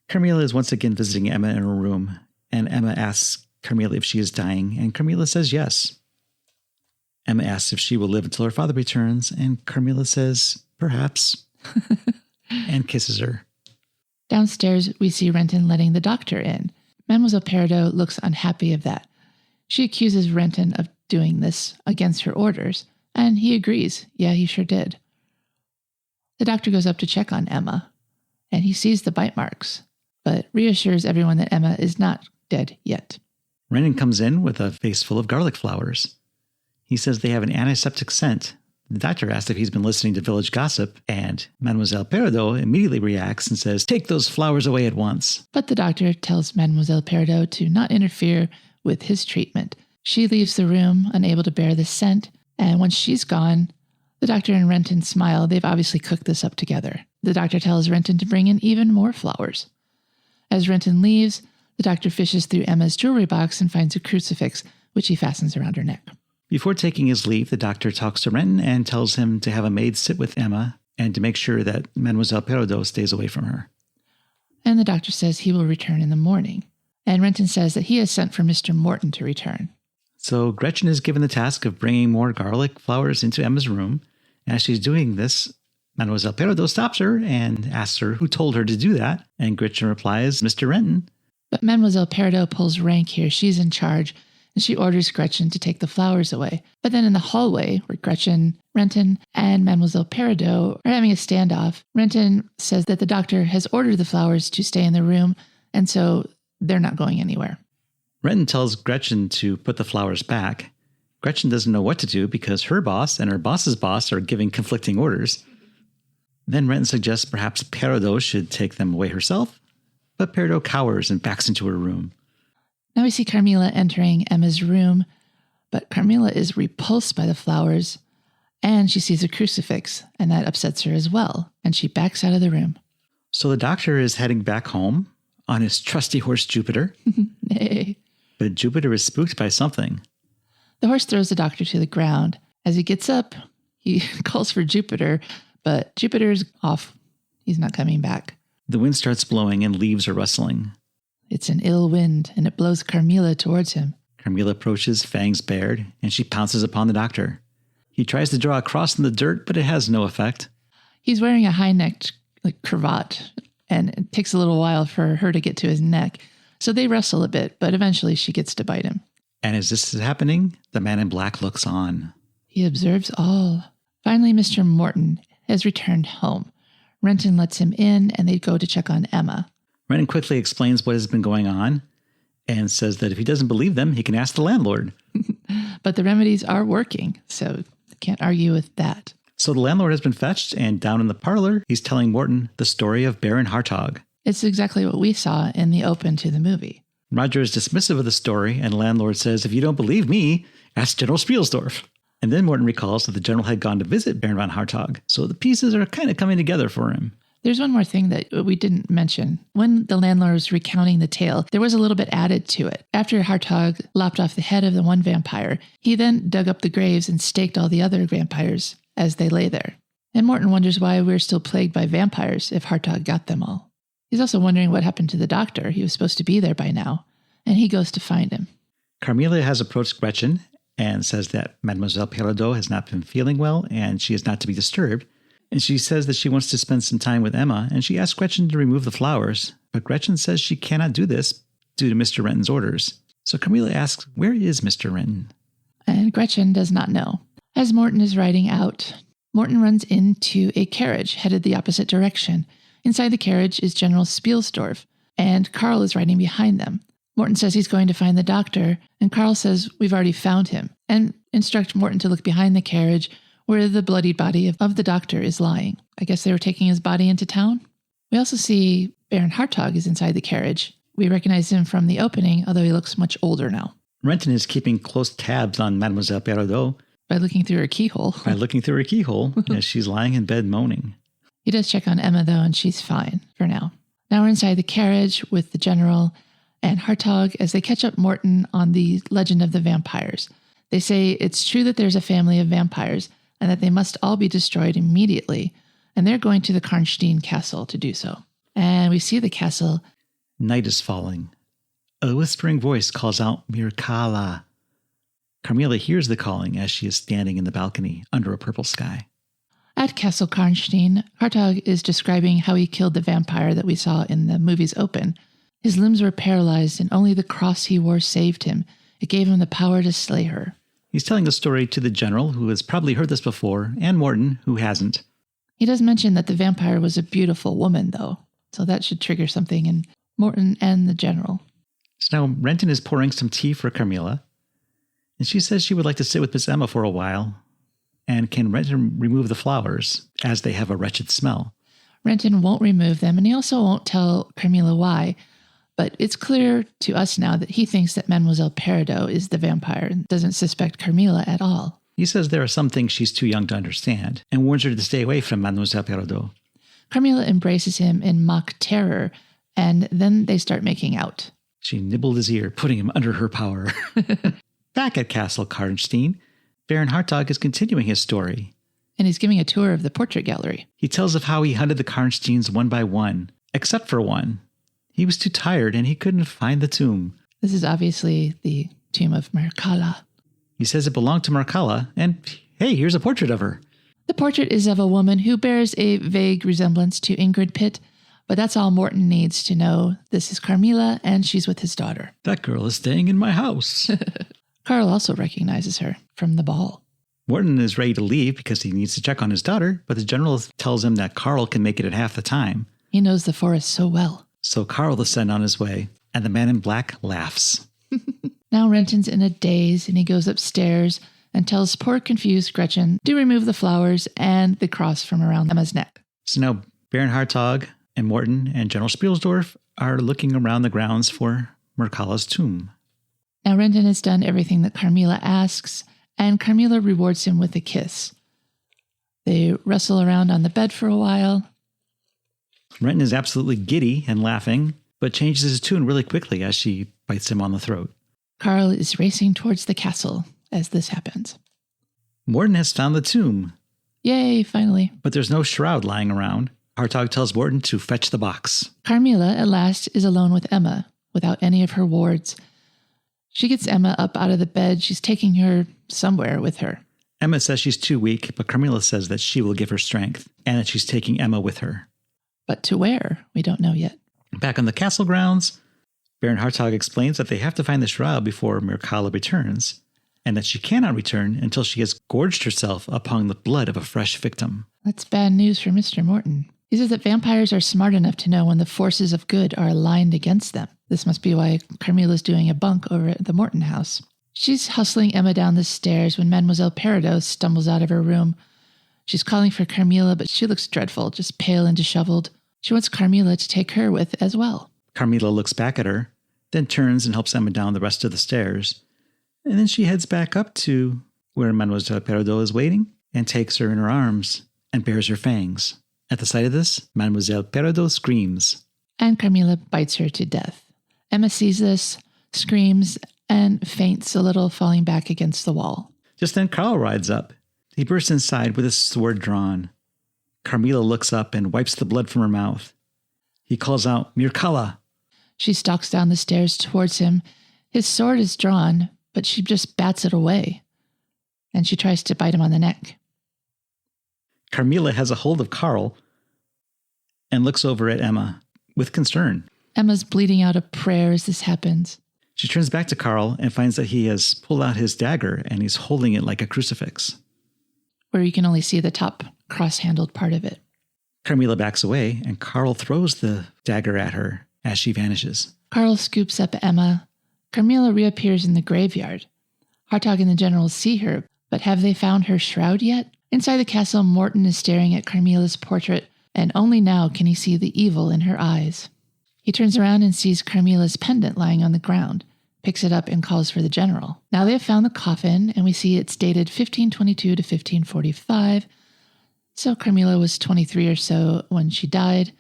Carmilla is once again visiting Emma in her room, and Emma asks Carmilla if she is dying, and Carmilla says yes. Emma asks if she will live until her father returns, and Carmilla says, perhaps, and kisses her. Downstairs, we see Renton letting the doctor in. Mademoiselle Perrodot looks unhappy of that. She accuses Renton of doing this against her orders, and he agrees. Yeah, he sure did. The doctor goes up to check on Emma, and he sees the bite marks, but reassures everyone that Emma is not dead yet. Renton comes in with a vase full of garlic flowers. He says they have an antiseptic scent The doctor asks if he's been listening to village gossip, and Mademoiselle Perrodot immediately reacts and says, "Take those flowers away at once." But the doctor tells Mademoiselle Perrodot to not interfere with his treatment. She leaves the room, unable to bear the scent, and once she's gone, the doctor and Renton smile. They've obviously cooked this up together. The doctor tells Renton to bring in even more flowers. As Renton leaves, the doctor fishes through Emma's jewelry box and finds a crucifix, which he fastens around her neck. Before taking his leave, the doctor talks to Renton and tells him to have a maid sit with Emma and to make sure that Mademoiselle Perrodot stays away from her. And the doctor says he will return in the morning. And Renton says that he has sent for Mr. Morton to return. So Gretchen is given the task of bringing more garlic flowers into Emma's room. As she's doing this, Mademoiselle Perrodot stops her and asks her who told her to do that. And Gretchen replies, "Mr. Renton." But Mademoiselle Perrodot pulls rank here. She's in charge, and she orders Gretchen to take the flowers away. But then in the hallway, where Gretchen, Renton, and Mademoiselle Perrodot are having a standoff, Renton says that the doctor has ordered the flowers to stay in the room, and so they're not going anywhere. Renton tells Gretchen to put the flowers back. Gretchen doesn't know what to do because her boss and her boss's boss are giving conflicting orders. Then Renton suggests perhaps Perrodot should take them away herself, but Perrodot cowers and backs into her room. Now we see Carmilla entering Emma's room, but Carmilla is repulsed by the flowers, and she sees a crucifix, and that upsets her as well, and she backs out of the room. So the doctor is heading back home on his trusty horse Jupiter. Nay. But Jupiter is spooked by something. The horse throws the doctor to the ground. As he gets up, he calls for Jupiter, but Jupiter's off. He's not coming back. The wind starts blowing and leaves are rustling. It's an ill wind, and it blows Carmilla towards him. Carmilla approaches, fangs bared, and she pounces upon the doctor. He tries to draw a cross in the dirt, but it has no effect. He's wearing a high-necked cravat, and it takes a little while for her to get to his neck. So they wrestle a bit, but eventually she gets to bite him. And as this is happening, the man in black looks on. He observes all. Finally, Mr. Morton has returned home. Renton lets him in, and they go to check on Emma. Renton quickly explains what has been going on and says that if he doesn't believe them, he can ask the landlord. But the remedies are working, so can't argue with that. So the landlord has been fetched, and down in the parlor, he's telling Morton the story of Baron Hartog. It's exactly what we saw in the open to the movie. Roger is dismissive of the story, and the landlord says, "If you don't believe me, ask General Spielsdorf." And then Morton recalls that the general had gone to visit Baron von Hartog, so the pieces are kind of coming together for him. There's one more thing that we didn't mention. When the landlord was recounting the tale, there was a little bit added to it. After Hartog lopped off the head of the one vampire, he then dug up the graves and staked all the other vampires as they lay there. And Morton wonders why we're still plagued by vampires if Hartog got them all. He's also wondering what happened to the doctor. He was supposed to be there by now, and he goes to find him. Carmilla has approached Gretchen and says that Mademoiselle Perrodot has not been feeling well and she is not to be disturbed. And she says that she wants to spend some time with Emma, and she asks Gretchen to remove the flowers. But Gretchen says she cannot do this due to Mr. Renton's orders. So Carmilla asks, where is Mr. Renton? And Gretchen does not know. As Morton is riding out, Morton runs into a carriage headed the opposite direction. Inside the carriage is General Spielsdorf, and Carl is riding behind them. Morton says he's going to find the doctor, and Carl says we've already found him, and instructs Morton to look behind the carriage where the bloodied body of the doctor is lying. I guess they were taking his body into town. We also see Baron Hartog is inside the carriage. We recognize him from the opening, although he looks much older now. Renton is keeping close tabs on Mademoiselle Perrodot. By looking through her keyhole. As she's lying in bed moaning. He does check on Emma, though, and she's fine for now. Now we're inside the carriage with the general and Hartog as they catch up Morton on the legend of the vampires. They say it's true that there's a family of vampires and that they must all be destroyed immediately, and they're going to the Karnstein castle to do so. And we see the castle. Night is falling. A whispering voice calls out, Mircalla. Carmilla hears the calling as she is standing in the balcony under a purple sky. At Castle Karnstein, Hartog is describing how he killed the vampire that we saw in the movie's open. His limbs were paralyzed, and only the cross he wore saved him. It gave him the power to slay her. He's telling the story to the general, who has probably heard this before, and Morton, who hasn't. He does mention that the vampire was a beautiful woman, though, so that should trigger something in Morton and the general. So now Renton is pouring some tea for Carmilla, and she says she would like to sit with Miss Emma for a while. and can Renton remove the flowers, as they have a wretched smell. Renton won't remove them, and he also won't tell Carmilla why. But it's clear to us now that he thinks that Mademoiselle Perrodot is the vampire and doesn't suspect Carmilla at all. He says there are some things she's too young to understand and warns her to stay away from Mademoiselle Perrodot. Carmilla embraces him in mock terror, and then they start making out. She nibbled his ear, putting him under her power. Back at Castle Karnstein, Baron Hartog is continuing his story. And he's giving a tour of the portrait gallery. He tells of how he hunted the Karnsteins one by one, except for one. He was too tired and he couldn't find the tomb. This is obviously the tomb of Mircalla. He says it belonged to Mircalla, and hey, here's a portrait of her. The portrait is of a woman who bears a vague resemblance to Ingrid Pitt, but that's all Morton needs to know. This is Carmilla, and she's with his daughter. That girl is staying in my house. Carl also recognizes her from the ball. Morton is ready to leave because he needs to check on his daughter, but the general tells him that Carl can make it at half the time. He knows the forest so well. So Carl is sent on his way, and the man in black laughs. Now Renton's in a daze, and he goes upstairs and tells poor confused Gretchen to remove the flowers and the cross from around Emma's neck. So now Baron Hartog and Morton and General Spielsdorf are looking around the grounds for Mircalla's tomb. Now Renton has done everything that Carmilla asks, and Carmilla rewards him with a kiss. They wrestle around on the bed for a while. Renton is absolutely giddy and laughing, but changes his tune really quickly as she bites him on the throat. Carl is racing towards the castle as this happens. Morton has found the tomb. Yay, finally. But there's no shroud lying around. Hartog tells Morton to fetch the box. Carmilla, at last, is alone with Emma, without any of her wards. She gets Emma up out of the bed. She's taking her somewhere with her. Emma says she's too weak, but Carmilla says that she will give her strength, and that she's taking Emma with her. But to where? We don't know yet. Back on the castle grounds, Baron Hartog explains that they have to find the shroud before Mircalla returns, and that she cannot return until she has gorged herself upon the blood of a fresh victim. That's bad news for Mr. Morton. He says that vampires are smart enough to know when the forces of good are aligned against them. This must be why Carmilla's doing a bunk over at the Morton house. She's hustling Emma down the stairs when Mademoiselle Perrodot stumbles out of her room. She's calling for Carmilla, but she looks dreadful, just pale and disheveled. She wants Carmilla to take her with as well. Carmilla looks back at her, then turns and helps Emma down the rest of the stairs. And then she heads back up to where Mademoiselle Perrodot is waiting and takes her in her arms and bares her fangs. At the sight of this, Mademoiselle Perrodot screams. And Carmilla bites her to death. Emma sees this, screams, and faints a little, falling back against the wall. Just then Carl rides up. He bursts inside with his sword drawn. Carmilla looks up and wipes the blood from her mouth. He calls out, Mircalla! She stalks down the stairs towards him. His sword is drawn, but she just bats it away. And she tries to bite him on the neck. Carmilla has a hold of Carl and looks over at Emma with concern. Emma's bleeding out a prayer as this happens. She turns back to Carl and finds that he has pulled out his dagger and he's holding it like a crucifix, where you can only see the top cross-handled part of it. Carmilla backs away and Carl throws the dagger at her as she vanishes. Carl scoops up Emma. Carmilla reappears in the graveyard. Hartog and the general see her, but have they found her shroud yet? Inside the castle, Morton is staring at Carmilla's portrait, and only now can he see the evil in her eyes. He turns around and sees Carmilla's pendant lying on the ground, picks it up and calls for the general. Now they have found the coffin, and we see it's dated 1522 to 1545. So Carmilla was 23 or so when she died,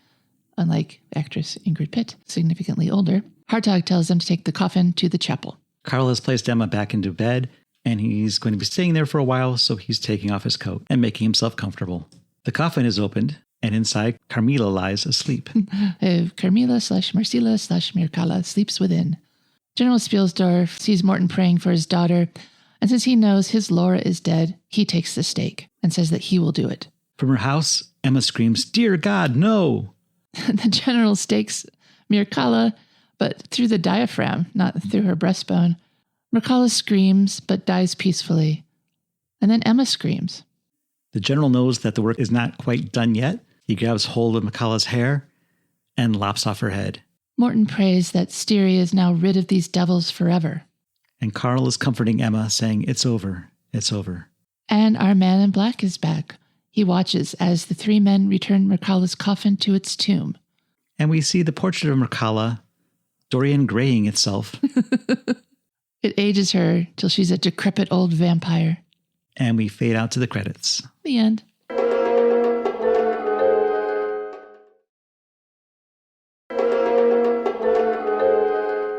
unlike actress Ingrid Pitt, significantly older. Hartog tells them to take the coffin to the chapel. Carl has placed Emma back into bed, and he's going to be staying there for a while, so he's taking off his coat and making himself comfortable. The coffin is opened, and inside, Carmilla lies asleep. Carmilla/Marcilla/Mircalla sleeps within. General Spielsdorf sees Morton praying for his daughter, and since he knows his Laura is dead, he takes the stake and says that he will do it. From her house, Emma screams, "Dear God, no!" The general stakes Mircalla, but through the diaphragm, not through her breastbone. Mircalla screams, but dies peacefully. And then Emma screams. The general knows that the work is not quite done yet. He grabs hold of Mircalla's hair and lops off her head. Morton prays that Styria is now rid of these devils forever. And Carl is comforting Emma, saying, "It's over, it's over." And our man in black is back. He watches as the three men return Mircalla's coffin to its tomb. And we see the portrait of Mircalla, Dorian graying itself. It ages her till she's a decrepit old vampire. And we fade out to the credits. The end.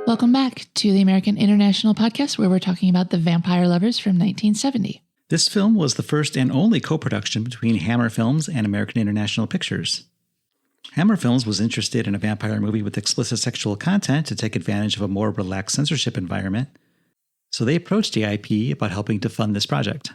Welcome back to the American International Podcast, where we're talking about The Vampire Lovers from 1970. This film was the first and only co-production between Hammer Films and American International Pictures. Hammer Films was interested in a vampire movie with explicit sexual content to take advantage of a more relaxed censorship environment, so they approached AIP about helping to fund this project.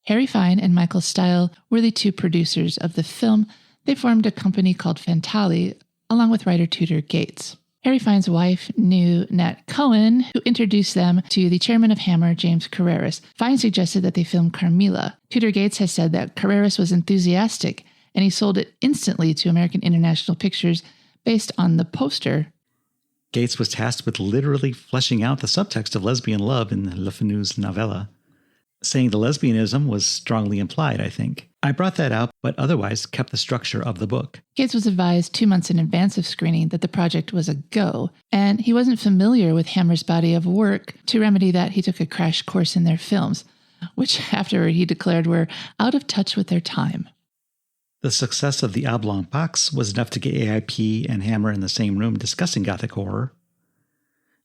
Harry Fine and Michael Steele were the two producers of the film. They formed a company called Fantale, along with writer Tudor Gates. Harry Fine's wife knew Nat Cohen, who introduced them to the chairman of Hammer, James Carreras. Fine suggested that they film Carmilla. Tudor Gates has said that Carreras was enthusiastic, and he sold it instantly to American International Pictures based on the poster. Gates was tasked with literally fleshing out the subtext of lesbian love in Le Fanu's novella, saying the lesbianism was strongly implied, I think. I brought that out, but otherwise kept the structure of the book. Gates was advised 2 months in advance of screening that the project was a go, and he wasn't familiar with Hammer's body of work. To remedy that, he took a crash course in their films, which afterward he declared were out of touch with their time. The success of The Oblong Box was enough to get AIP and Hammer in the same room discussing Gothic horror.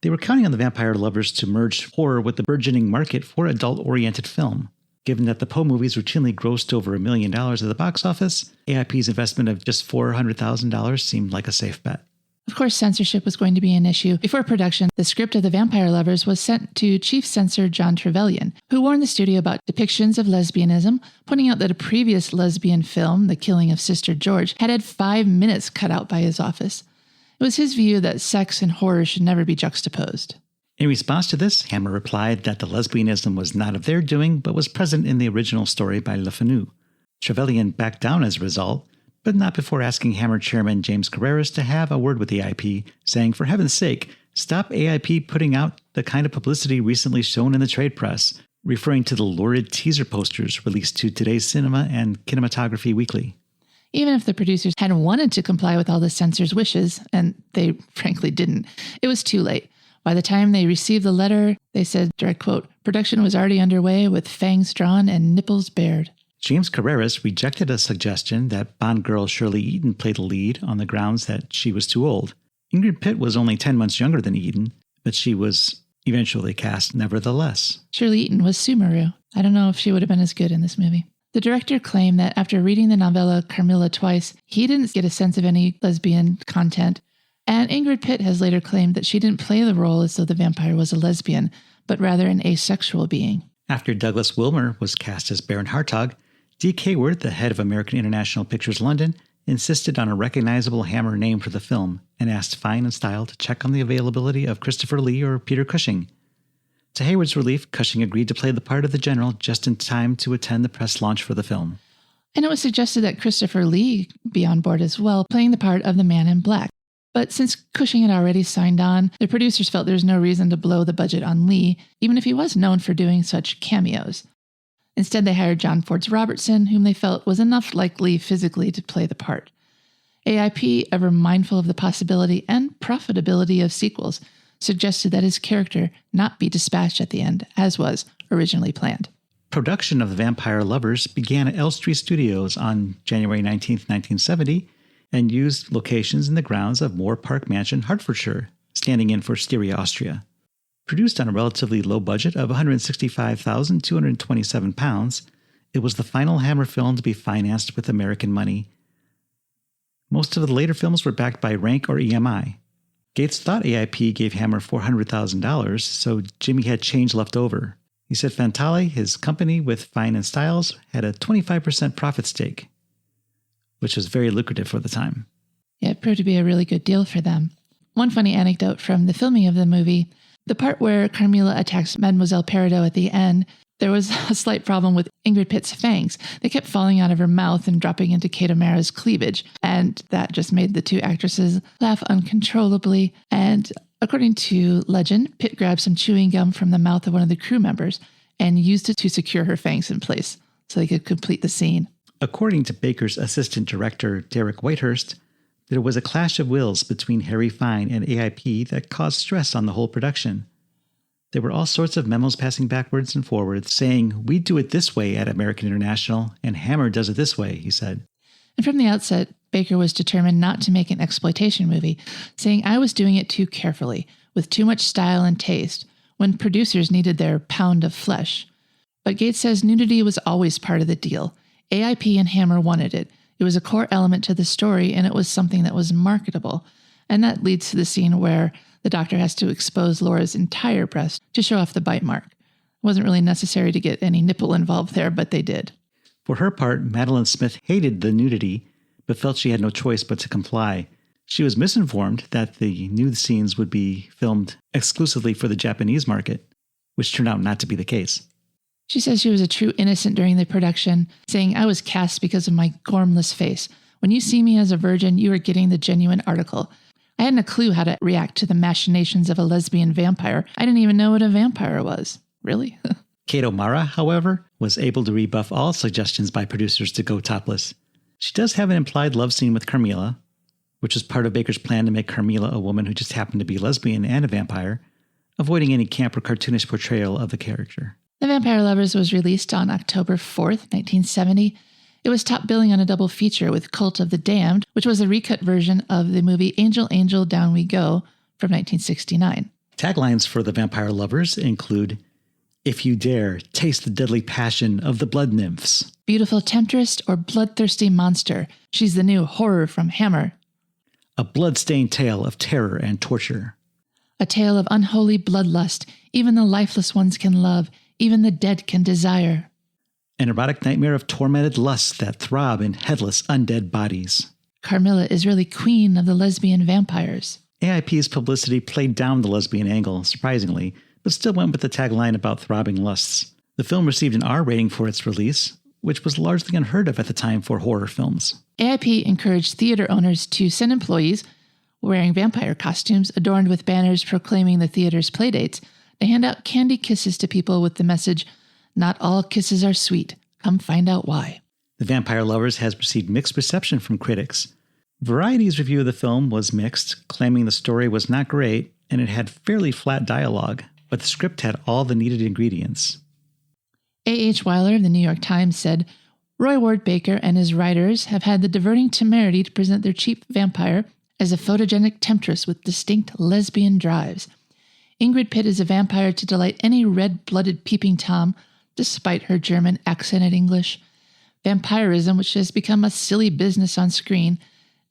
They were counting on the Vampire Lovers to merge horror with the burgeoning market for adult-oriented film. Given that the Poe movies routinely grossed over $1 million at the box office, AIP's investment of just $400,000 seemed like a safe bet. Of course, censorship was going to be an issue. Before production, the script of The Vampire Lovers was sent to Chief Censor John Trevelyan, who warned the studio about depictions of lesbianism, pointing out that a previous lesbian film, The Killing of Sister George, had 5 minutes cut out by his office. It was his view that sex and horror should never be juxtaposed. In response to this, Hammer replied that the lesbianism was not of their doing, but was present in the original story by Le Fanu. Trevelyan backed down as a result, but not before asking Hammer chairman James Carreras to have a word with AIP, saying, for heaven's sake, stop AIP putting out the kind of publicity recently shown in the trade press, referring to the lurid teaser posters released to Today's Cinema and Kinematography Weekly. Even if the producers had wanted to comply with all the censors' wishes, and they frankly didn't, it was too late. By the time they received the letter, they said, direct quote, production was already underway with fangs drawn and nipples bared. James Carreras rejected a suggestion that Bond girl Shirley Eaton play the lead on the grounds that she was too old. Ingrid Pitt was only 10 months younger than Eaton, but she was eventually cast nevertheless. Shirley Eaton was Sumeru. I don't know if she would have been as good in this movie. The director claimed that after reading the novella Carmilla twice, he didn't get a sense of any lesbian content. And Ingrid Pitt has later claimed that she didn't play the role as though the vampire was a lesbian, but rather an asexual being. After Douglas Wilmer was cast as Baron Hartog, D. Hayward, the head of American International Pictures London, insisted on a recognizable Hammer name for the film and asked Fine and Steele to check on the availability of Christopher Lee or Peter Cushing. To Hayward's relief, Cushing agreed to play the part of the general just in time to attend the press launch for the film. And it was suggested that Christopher Lee be on board as well, playing the part of the Man in Black. But since Cushing had already signed on, the producers felt there was no reason to blow the budget on Lee, even if he was known for doing such cameos. Instead, they hired John Forbes-Robertson, whom they felt was enough like Lee physically to play the part. AIP, ever mindful of the possibility and profitability of sequels, suggested that his character not be dispatched at the end, as was originally planned. Production of The Vampire Lovers began at Elstree Studios on January 19, 1970, and used locations in the grounds of Moor Park Mansion, Hertfordshire, standing in for Styria, Austria. Produced on a relatively low budget of £165,227, it was the final Hammer film to be financed with American money. Most of the later films were backed by Rank or EMI. Gates thought AIP gave Hammer $400,000, so Jimmy had change left over. He said Fantale, his company with Fine and Styles, had a 25% profit stake, which was very lucrative for the time. Yeah, it proved to be a really good deal for them. One funny anecdote from the filming of the movie, the part where Carmilla attacks Mademoiselle Perrodot at the end, there was a slight problem with Ingrid Pitt's fangs. They kept falling out of her mouth and dropping into Kate O'Mara's cleavage, and that just made the two actresses laugh uncontrollably. And according to legend, Pitt grabbed some chewing gum from the mouth of one of the crew members, and used it to secure her fangs in place so they could complete the scene. According to Baker's assistant director, Derek Whitehurst, there was a clash of wills between Harry Fine and AIP that caused stress on the whole production. There were all sorts of memos passing backwards and forwards saying, "We do it this way at American International, and Hammer does it this way," he said. And from the outset, Baker was determined not to make an exploitation movie, saying, "I was doing it too carefully, with too much style and taste, when producers needed their pound of flesh." But Gates says nudity was always part of the deal. AIP and Hammer wanted it. It was a core element to the story, and it was something that was marketable. And that leads to the scene where the doctor has to expose Laura's entire breast to show off the bite mark. It wasn't really necessary to get any nipple involved there, but they did. For her part, Madeline Smith hated the nudity, but felt she had no choice but to comply. She was misinformed that the nude scenes would be filmed exclusively for the Japanese market, which turned out not to be the case. She says she was a true innocent during the production, saying, "I was cast because of my gormless face. When you see me as a virgin, you are getting the genuine article. I hadn't a clue how to react to the machinations of a lesbian vampire. I didn't even know what a vampire was." Really? Kate O'Mara, however, was able to rebuff all suggestions by producers to go topless. She does have an implied love scene with Carmilla, which was part of Baker's plan to make Carmilla a woman who just happened to be lesbian and a vampire, avoiding any camp or cartoonish portrayal of the character. The Vampire Lovers was released on October 4th, 1970. It was top billing on a double feature with Cult of the Damned, which was a recut version of the movie Angel, Angel, Down We Go from 1969. Taglines for the Vampire Lovers include, "If you dare, taste the deadly passion of the blood nymphs." "Beautiful temptress or bloodthirsty monster. She's the new horror from Hammer." "A blood-stained tale of terror and torture." "A tale of unholy bloodlust. Even the lifeless ones can love. Even the dead can desire." "An erotic nightmare of tormented lusts that throb in headless undead bodies." "Carmilla is really queen of the lesbian vampires." AIP's publicity played down the lesbian angle, surprisingly, but still went with the tagline about throbbing lusts. The film received an R rating for its release, which was largely unheard of at the time for horror films. AIP encouraged theater owners to send employees wearing vampire costumes adorned with banners proclaiming the theater's playdates to hand out candy kisses to people with the message, "Not all kisses are sweet. Come find out why." The Vampire Lovers has received mixed reception from critics. Variety's review of the film was mixed, claiming the story was not great and it had fairly flat dialogue, but the script had all the needed ingredients. A.H. Weiler of the New York Times said, "Roy Ward Baker and his writers have had the diverting temerity to present their cheap vampire as a photogenic temptress with distinct lesbian drives. Ingrid Pitt is a vampire to delight any red-blooded peeping Tom, despite her German accented English. Vampirism, which has become a silly business on screen,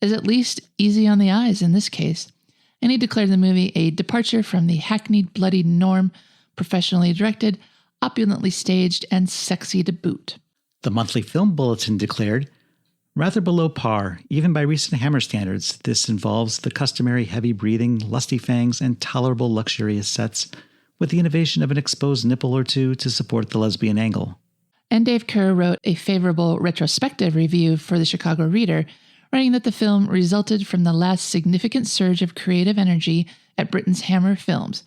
is at least easy on the eyes in this case." And he declared the movie a departure from the hackneyed, bloodied norm, professionally directed, opulently staged, and sexy to boot. The Monthly Film Bulletin declared, "Rather below par, even by recent Hammer standards, this involves the customary heavy-breathing, lusty fangs, and tolerable luxurious sets, with the innovation of an exposed nipple or two to support the lesbian angle." And Dave Kerr wrote a favorable retrospective review for the Chicago Reader, writing that the film resulted from the last significant surge of creative energy at Britain's Hammer Films,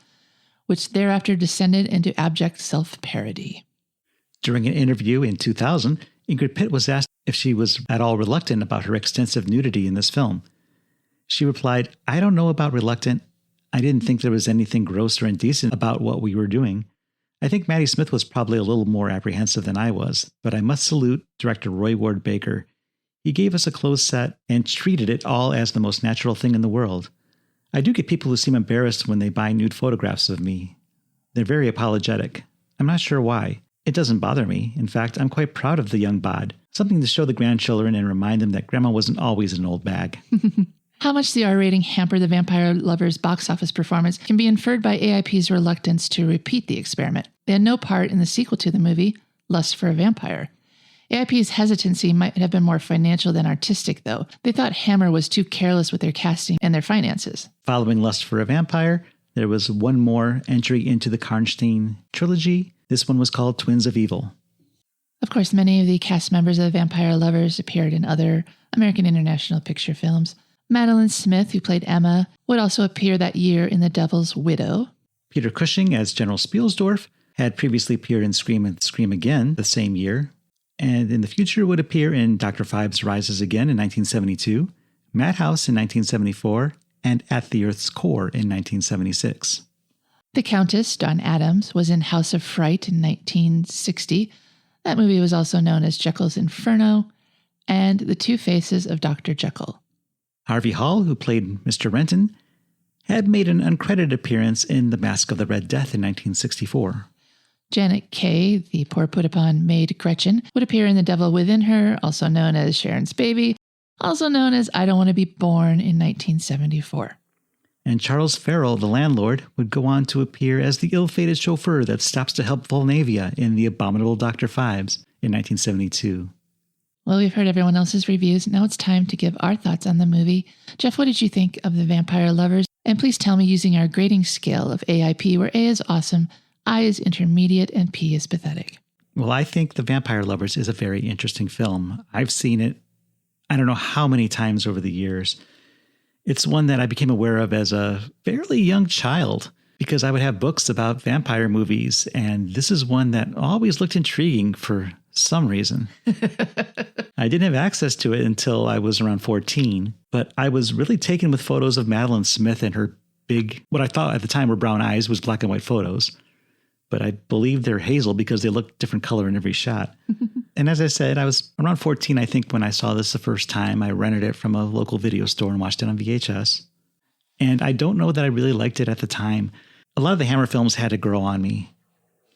which thereafter descended into abject self-parody. During an interview in 2000, Ingrid Pitt was asked if she was at all reluctant about her extensive nudity in this film. She replied, "I don't know about reluctant. I didn't think there was anything gross or indecent about what we were doing. I think Maddie Smith was probably a little more apprehensive than I was, but I must salute director Roy Ward Baker. He gave us a closed set and treated it all as the most natural thing in the world. I do get people who seem embarrassed when they buy nude photographs of me. They're very apologetic. I'm not sure why. It doesn't bother me. In fact, I'm quite proud of the young bod. Something to show the grandchildren and remind them that grandma wasn't always an old bag." How much the R rating hampered the Vampire Lovers' box office performance can be inferred by AIP's reluctance to repeat the experiment. They had no part in the sequel to the movie, Lust for a Vampire. AIP's hesitancy might have been more financial than artistic, though. They thought Hammer was too careless with their casting and their finances. Following Lust for a Vampire, there was one more entry into the Karnstein trilogy. This one was called Twins of Evil. Of course, many of the cast members of the Vampire Lovers appeared in other American International Picture films. Madeline Smith, who played Emma, would also appear that year in The Devil's Widow. Peter Cushing as General Spielsdorf had previously appeared in Scream and Scream Again the same year, and in the future would appear in Dr. Phibes Rises Again in 1972, Madhouse in 1974, and At the Earth's Core in 1976. The Countess, Dawn Addams, was in House of Fright in 1960. That movie was also known as Jekyll's Inferno, and The Two Faces of Dr. Jekyll. Harvey Hall, who played Mr. Renton, had made an uncredited appearance in The Mask of the Red Death in 1964. Janet Kay, the poor put-upon maid Gretchen, would appear in The Devil Within Her, also known as Sharon's Baby, also known as I Don't Want to Be Born in 1974. And Charles Farrell, the landlord, would go on to appear as the ill-fated chauffeur that stops to help Volnavia in The Abominable Dr. Phibes in 1972. Well, we've heard everyone else's reviews. Now it's time to give our thoughts on the movie. Jeff, what did you think of The Vampire Lovers? And please tell me using our grading scale of AIP, where A is awesome, I is intermediate, and P is pathetic. Well, I think The Vampire Lovers is a very interesting film. I've seen it, I don't know how many times over the years. It's one that I became aware of as a fairly young child because I would have books about vampire movies, and this is one that always looked intriguing for some reason. I didn't have access to it until I was around 14, but I was really taken with photos of Madeline Smith and her big, what I thought at the time were brown eyes, was black and white photos. But I believe they're hazel because they look different color in every shot. And as I said, I was around 14, I think, when I saw this the first time. I rented it from a local video store and watched it on VHS. And I don't know that I really liked it at the time. A lot of the Hammer films had to grow on me.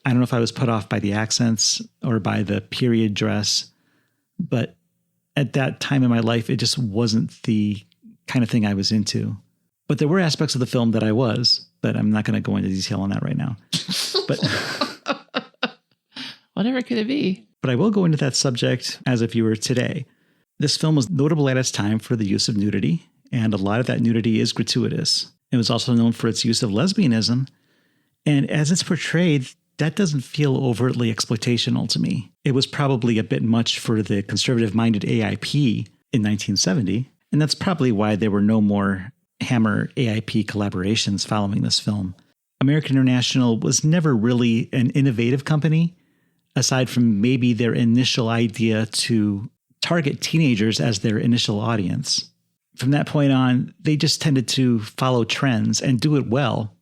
I don't know if I was put off by the accents or by the period dress, but at that time in my life, it just wasn't the kind of thing I was into. But there were aspects of the film that I was, but I'm not going to go into detail on that right now. But whatever could it be? But I will go into that subject as a viewer today. This film was notable at its time for the use of nudity, and a lot of that nudity is gratuitous. It was also known for its use of lesbianism, and as it's portrayed, that doesn't feel overtly exploitational to me. It was probably a bit much for the conservative-minded AIP in 1970, and that's probably why there were no more Hammer AIP collaborations following this film. American International was never really an innovative company, aside from maybe their initial idea to target teenagers as their initial audience. From that point on, they just tended to follow trends and do it well.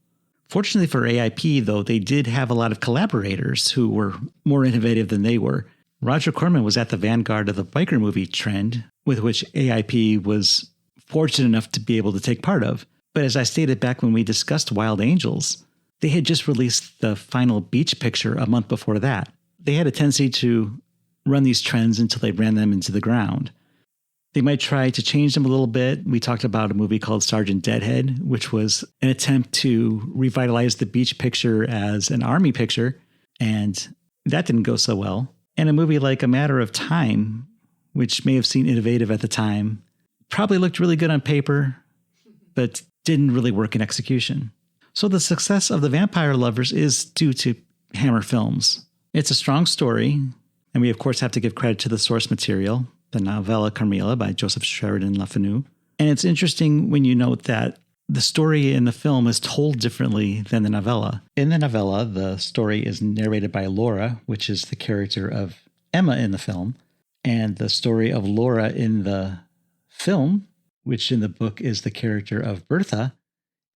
Fortunately for AIP, though, they did have a lot of collaborators who were more innovative than they were. Roger Corman was at the vanguard of the biker movie trend, with which AIP was fortunate enough to be able to take part of. But as I stated back when we discussed Wild Angels, they had just released the final Beach picture a month before that. They had a tendency to run these trends until they ran them into the ground. They might try to change them a little bit. We talked about a movie called Sergeant Deadhead, which was an attempt to revitalize the Beach picture as an army picture, and that didn't go so well. And a movie like A Matter of Time, which may have seemed innovative at the time, probably looked really good on paper, but didn't really work in execution. So the success of The Vampire Lovers is due to Hammer Films. It's a strong story, and we of course have to give credit to the source material, the novella Carmilla by Joseph Sheridan Fanu. And it's interesting when you note that the story in the film is told differently than the novella. In the novella, the story is narrated by Laura, which is the character of Emma in the film, and the story of Laura in the film, which in the book is the character of Bertha,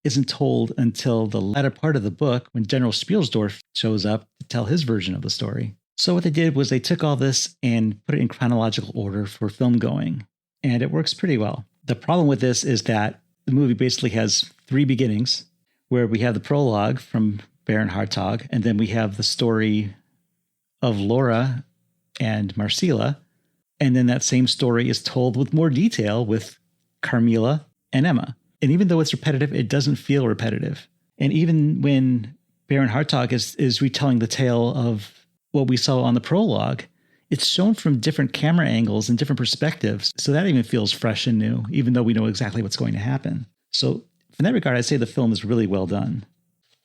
isn't told until the latter part of the book when General Spielsdorf shows up to tell his version of the story. So what they did was they took all this and put it in chronological order for film going, and it works pretty well. The problem with this is that the movie basically has three beginnings, where we have the prologue from Baron Hartog, and then we have the story of Laura and Marcilla, and then that same story is told with more detail with Carmilla and Emma. And even though it's repetitive, it doesn't feel repetitive. And even when Baron Hartog is retelling the tale of what we saw on the prologue, it's shown from different camera angles and different perspectives. So that even feels fresh and new, even though we know exactly what's going to happen. So in that regard, I'd say the film is really well done.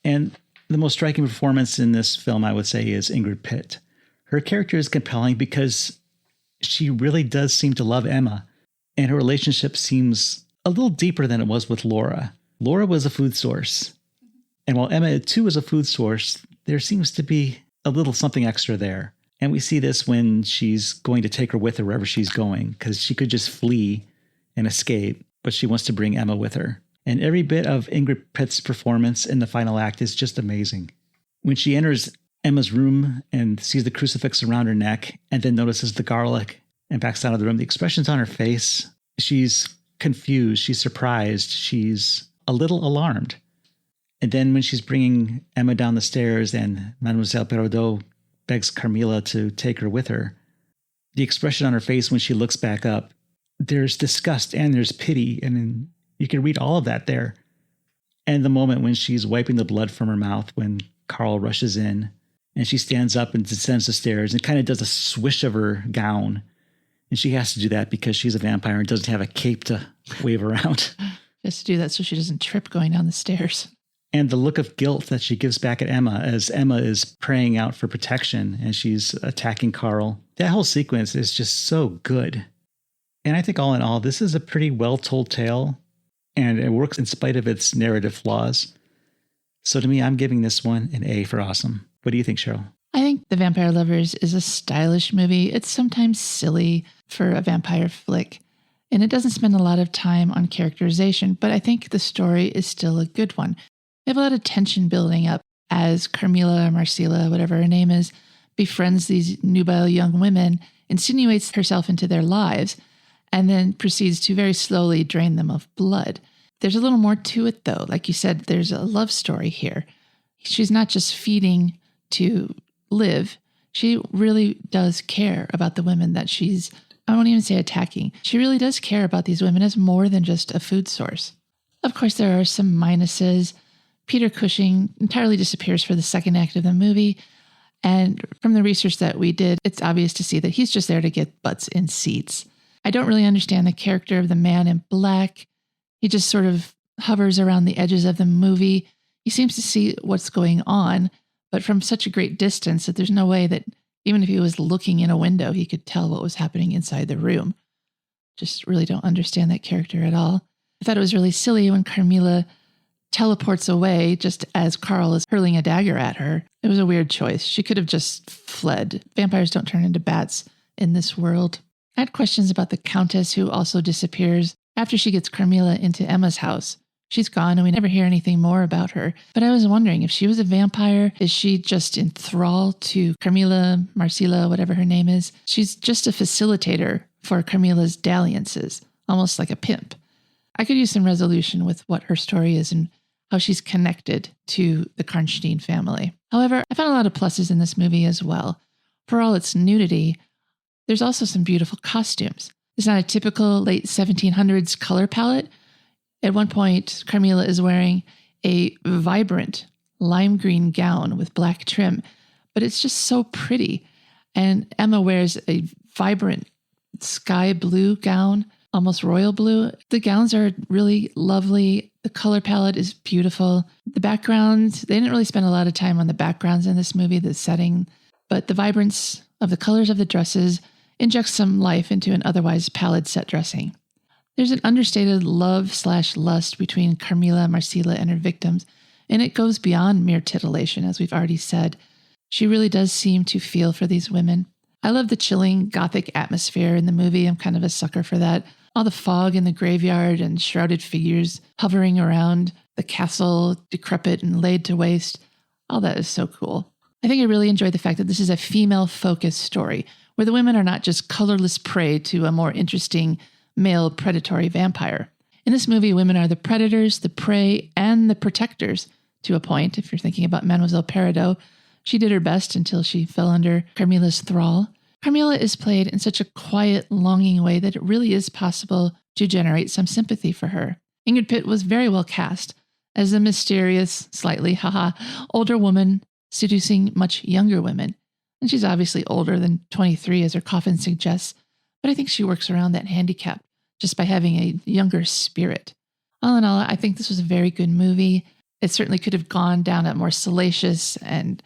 And the most striking performance in this film, I would say, is Ingrid Pitt. Her character is compelling because she really does seem to love Emma, and her relationship seems a little deeper than it was with Laura. Laura was a food source. And while Emma, too, was a food source, there seems to be a little something extra there. And we see this when she's going to take her with her wherever she's going, because she could just flee and escape, but she wants to bring Emma with her. And every bit of Ingrid Pitt's performance in the final act is just amazing. When she enters Emma's room and sees the crucifix around her neck and then notices the garlic and backs out of the room, the expressions on her face, she's confused, she's surprised, she's a little alarmed. And then when she's bringing Emma down the stairs and Mademoiselle Perrodot begs Carmilla to take her with her, the expression on her face when she looks back up, there's disgust and there's pity, and you can read all of that there. And the moment when she's wiping the blood from her mouth when Carl rushes in, and she stands up and descends the stairs and kind of does a swish of her gown. And she has to do that because she's a vampire and doesn't have a cape to wave around. She has to do that so she doesn't trip going down the stairs. And the look of guilt that she gives back at Emma as Emma is praying out for protection and she's attacking Carl. That whole sequence is just so good. And I think all in all, this is a pretty well-told tale, and it works in spite of its narrative flaws. So to me, I'm giving this one an A for awesome. What do you think, Cheryl? I think The Vampire Lovers is a stylish movie. It's sometimes silly for a vampire flick, and it doesn't spend a lot of time on characterization, but I think the story is still a good one. We have a lot of tension building up as Carmilla, Marcilla, whatever her name is, befriends these nubile young women, insinuates herself into their lives, and then proceeds to very slowly drain them of blood. There's a little more to it, though. Like you said, there's a love story here. She's not just feeding to live. She really does care about the women that she's, I won't even say attacking. She really does care about these women as more than just a food source. Of course, there are some minuses. Peter Cushing entirely disappears for the second act of the movie. And from the research that we did, it's obvious to see that he's just there to get butts in seats. I don't really understand the character of the man in black. He just sort of hovers around the edges of the movie. He seems to see what's going on, but from such a great distance that there's no way that even if he was looking in a window, he could tell what was happening inside the room. Just really don't understand that character at all. I thought it was really silly when Carmilla teleports away just as Carl is hurling a dagger at her. It was a weird choice. She could have just fled. Vampires don't turn into bats in this world. I had questions about the Countess, who also disappears after she gets Carmilla into Emma's house. She's gone and we never hear anything more about her. But I was wondering, if she was a vampire, is she just in thrall to Carmilla, Marcilla, whatever her name is? She's just a facilitator for Carmilla's dalliances, almost like a pimp. I could use some resolution with what her story is and how she's connected to the Karnstein family. However, I found a lot of pluses in this movie as well. For all its nudity, there's also some beautiful costumes. It's not a typical late 1700s color palette. At one point, Carmilla is wearing a vibrant lime green gown with black trim, but it's just so pretty. And Emma wears a vibrant sky blue gown, almost royal blue. The gowns are really lovely. The color palette is beautiful. The backgrounds, they didn't really spend a lot of time on the backgrounds in this movie, the setting, but the vibrance of the colors of the dresses injects some life into an otherwise pallid set dressing. There's an understated love/lust between Carmilla, Marcilla, and her victims, and it goes beyond mere titillation, as we've already said. She really does seem to feel for these women. I love the chilling Gothic atmosphere in the movie. I'm kind of a sucker for that. All the fog in the graveyard and shrouded figures hovering around the castle, decrepit and laid to waste. All that is so cool. I think I really enjoyed the fact that this is a female-focused story, where the women are not just colorless prey to a more interesting male predatory vampire. In this movie, women are the predators, the prey, and the protectors, to a point. If you're thinking about Mademoiselle Perrodot, she did her best until she fell under Carmilla's thrall. Carmilla is played in such a quiet, longing way that it really is possible to generate some sympathy for her. Ingrid Pitt was very well cast as a mysterious, slightly older woman seducing much younger women. And she's obviously older than 23, as her coffin suggests, but I think she works around that handicap just by having a younger spirit. All in all, I think this was a very good movie. It certainly could have gone down a more salacious and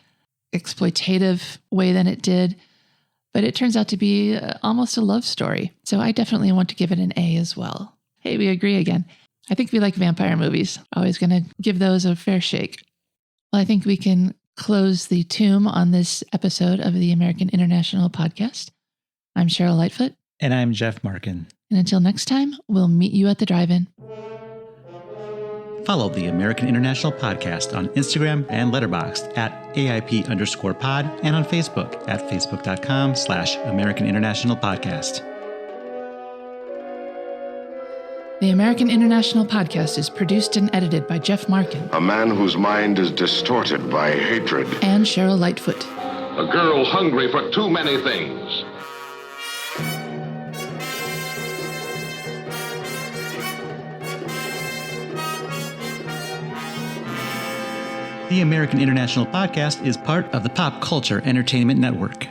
exploitative way than it did, but it turns out to be almost a love story. So I definitely want to give it an A as well. Hey, we agree again. I think we like vampire movies. Always going to give those a fair shake. Well, I think we can close the tomb on this episode of the American International Podcast. I'm Cheryl Lightfoot. And I'm Jeff Markin. And until next time, we'll meet you at the drive-in. Follow the American International Podcast on Instagram and Letterboxd at AIP_pod and on Facebook at facebook.com/American International Podcast. The American International Podcast is produced and edited by Jeff Markin. A man whose mind is distorted by hatred. And Cheryl Lightfoot. A girl hungry for too many things. The American International Podcast is part of the Pop Culture Entertainment Network.